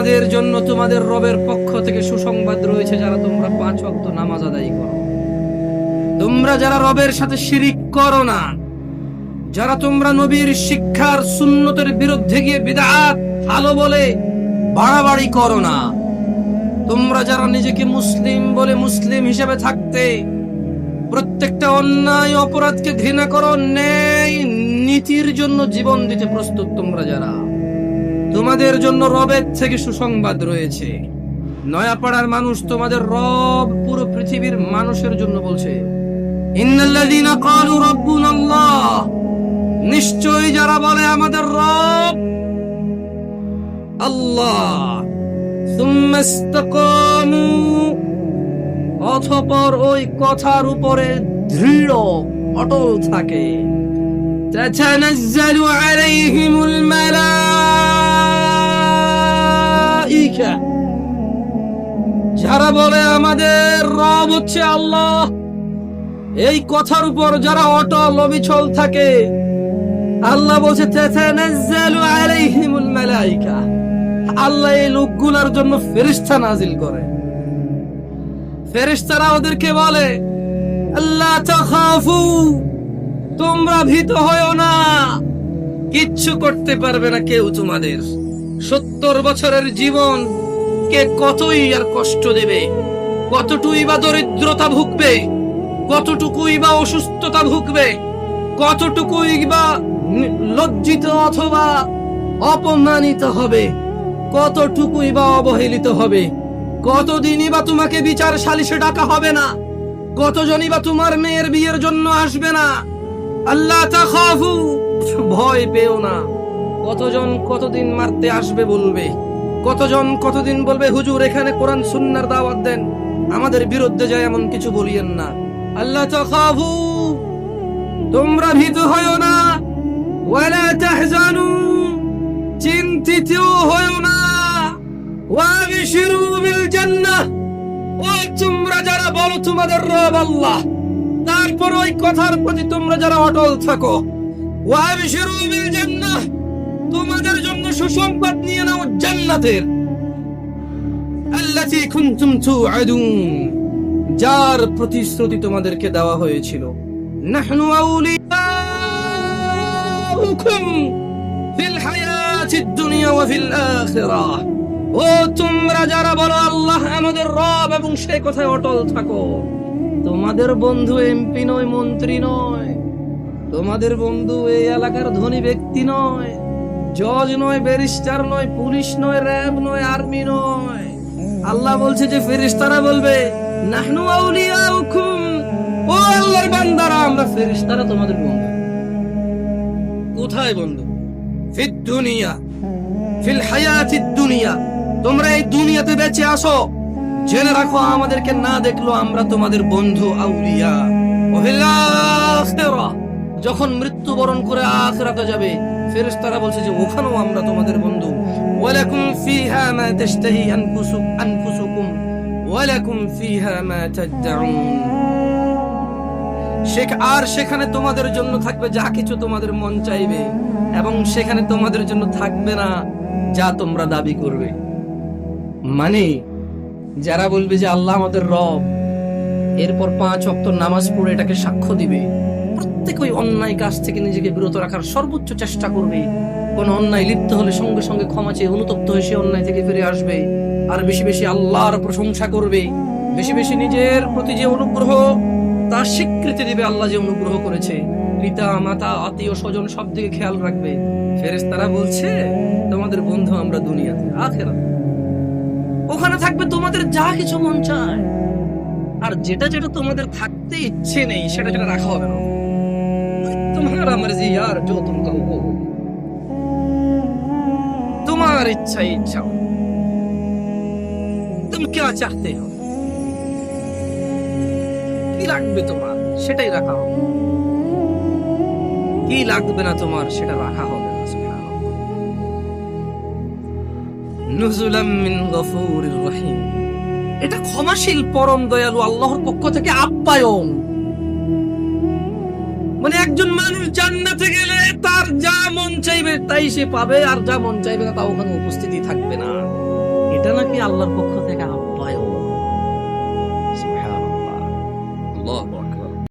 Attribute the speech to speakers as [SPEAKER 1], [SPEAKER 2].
[SPEAKER 1] তোমাদের জন্য তোমাদের রবের পক্ষ থেকে সুসংবাদ রয়েছে, যারা তোমরা 5 ওয়াক্ত নামাজ আদায় করো, তোমরা যারা রবের সাথে শিরিক করো না, যারা তোমরা নবীর শিক্ষার সুন্নতের বিরুদ্ধে গিয়ে বিদআত ভালো বলে বাড়াবাড়ি করো না, তোমরা যারা নিজেকে মুসলিম বলে মুসলিম হিসেবে থাকতে প্রত্যেকটা অন্যায় অপরাধকে ঘৃণা করো, ন্যায় নীতির জন্য জীবন দিতে প্রস্তুত, তোমরা যারা, তোমাদের জন্য রবের থেকে সুসংবাদ রয়েছে। নয়াপাড়ার মানুষ, তোমাদের রব পুরো পৃথিবীর মানুষের জন্য বলছে, ইন্নাল্লাযীনা ক্বালু রাব্বুনাল্লাহ, নিশ্চয়ই যারা বলে আমাদের রব আল্লাহ, সুম্মা ইসতাকামু, অতঃপর ওই কথার উপরে দৃঢ় অটল থাকে, তাতানাজ্জালু আলাইহিমুল মালাইকা, যারা বলে আমাদের রব হচ্ছে আল্লাহ, এই কথার উপর যারা অটল অবিচল থাকে, আল্লাহ বলছে তাতানাজ্জালু আলাইহিমুল মালাইকা, আল্লাহ এই লোকগুলোর জন্য ফেরেশতা নাজিল করে। ফেরেশতারা ওদেরকে বলে, আল্লাহ তাখাফু, তোমরা ভীত হয়ো না, কিচ্ছু করতে পারবে না কেউ তোমাদের। 70 বছরের জীবন কে কতই আর কষ্ট দেবে, কতটুকুই বা দরিদ্রতা ভুগবে, কতটুকুই বা অসুস্থতা ভুগবে, কতটুকুই বা লজ্জিত অথবা অপমানিত হবে, কতটুকুই বা অবহেলিত হবে, কতদিনই বা তোমাকে বিচার সালিশে ডাকা হবে না, কতজনই বা তোমার মেয়ের বিয়ের জন্য আসবে না। আল্লাহ তাখাফু, ভয় পেও না। কতজন কতদিন মারতে আসবে বলবে, কতজন কতদিন বলবে হুজুর এখানে কোরআন সুন্নাহর দাওয়াত দেন, আমাদের বিরুদ্ধে যায় এমন কিছু বলিয়েন না। আল্লাহ তাখাফু, তোমরা ভীত হয়ো না, ওয়ালা তাহজানু, চিন্তিত হয়ো না, ওয়াবিশিরু বিল জান্নাহ, ও তোমরা যারা বলো তোমাদের রব আল্লাহ, তারপর ওই কথার প্রতি তোমরা যারা অটল থাকো, ওয়াবিশিরু বিল জান্নাহ, তোমাদের জন্য সুসংবাদ নিয়ে নাও জান্নাতের, আল্লাতী কুনতুম তুআদুন, যার প্রতিশ্রুতি তোমাদেরকে দেওয়া হয়েছিল। নাহনু আউলিয়াউকুম ফিল হায়াতিদ দুনিয়া ওয়া ফিল আখিরাহ, ও তোমরা যারা বলো আল্লাহ আমাদের রব এবং সেই কথায় অটল থাকো, তোমাদের বন্ধু এমপি নয়, মন্ত্রী নয়, তোমাদের বন্ধু এই এলাকার ধনী ব্যক্তি নয়, জজ নয়, ব্যারিস্টার নয়, পুলিশ নয়, র্যাব নয়, আর্মি নয়। আল্লাহ বলছে যে ফেরেশতারা বলবে, নাহনু আউলিয়াউকুম, ও আল্লাহর বান্দারা, আমরা ফেরেশতারা তোমাদের বন্ধু। কোথায় বন্ধু? ফিদ দুনিয়া, ফিল হায়াতিদ দুনিয়া, তোমরা এই দুনিয়াতে বেঁচে আসো, জেনে রাখো আমাদেরকে না দেখলো আমরা তোমাদের বন্ধু আউলিয়া। ওয়াফিল আখিরাহ, যখন মৃত্যুবরণ করে আখিরাতে যাবে, ফেরেশতারা বলছে যে ওখানেও আমরা তোমাদের বন্ধু। ওয়ালাকুম ফিহা মা তাশতাহি আনফুসুকুম ওয়ালাকুম ফিহা মা তাদউন, আর সেখানে তোমাদের জন্য থাকবে যা কিছু তোমাদের মন চাইবে, এবং সেখানে তোমাদের জন্য থাকবে না যা তোমরা দাবি করবে। মানে যারা বলবে যে আল্লাহ আমাদের রব, এরপর 5 ওয়াক্ত নামাজ পড়ে এটাকে সাক্ষ্য দিবে, প্রত্যেক ওই অন্যায় কাজ থেকে নিজেকে বিরত রাখার সর্বোচ্চ চেষ্টা করবে, কোন অন্যায় লিপ্ত হলে সঙ্গে সঙ্গে ক্ষমা চেয়ে অনুতপ্ত হয়ে সে অন্যায় থেকে ফিরে আসবে, আর বেশি বেশি আল্লাহর প্রশংসা করবে, বেশি বেশি নিজের প্রতি যে অনুগ্রহ তার স্বীকৃতি দিবে, আল্লাহ যে অনুগ্রহ করেছে, পিতা মাতা আত্মীয় স্বজন সব দিকে খেয়াল রাখবে। ফেরেশতারা বলছে তোমাদের বন্ধু আমরা দুনিয়াতে, আখিরাত ওখানে থাকবে তোমাদের যা কিছু মন চায়, আর যেটা যেটা তোমাদের থাকতে ইচ্ছে নেই সেটা যেটা রাখা হবে না। तुम्हारा मर्जी यार, जो तुम कहो वो, तुम्हार इच्छा इच्छा हो, तुम क्या चाहते हो, কি লাগবে তোমার সেটাই রাখা হবে, কি লাগবে না তোমার সেটা রাখা হবে না। সুবহানাল্লাহ। নুজুলাম মিন গফুরির রহিম, এটা ক্ষমাশীল পরম দয়ালু আল্লাহর পক্ষ থেকে আপ্যায়ন। মানে একজন মানুষ জান্নাতে গেলে তার যা মন চাইবে তাই সে পাবে, আর যা মন চাইবে না তা ওখানে উপস্থিতি থাকবে না।
[SPEAKER 2] কি আল্লাহর পক্ষ থেকে আমার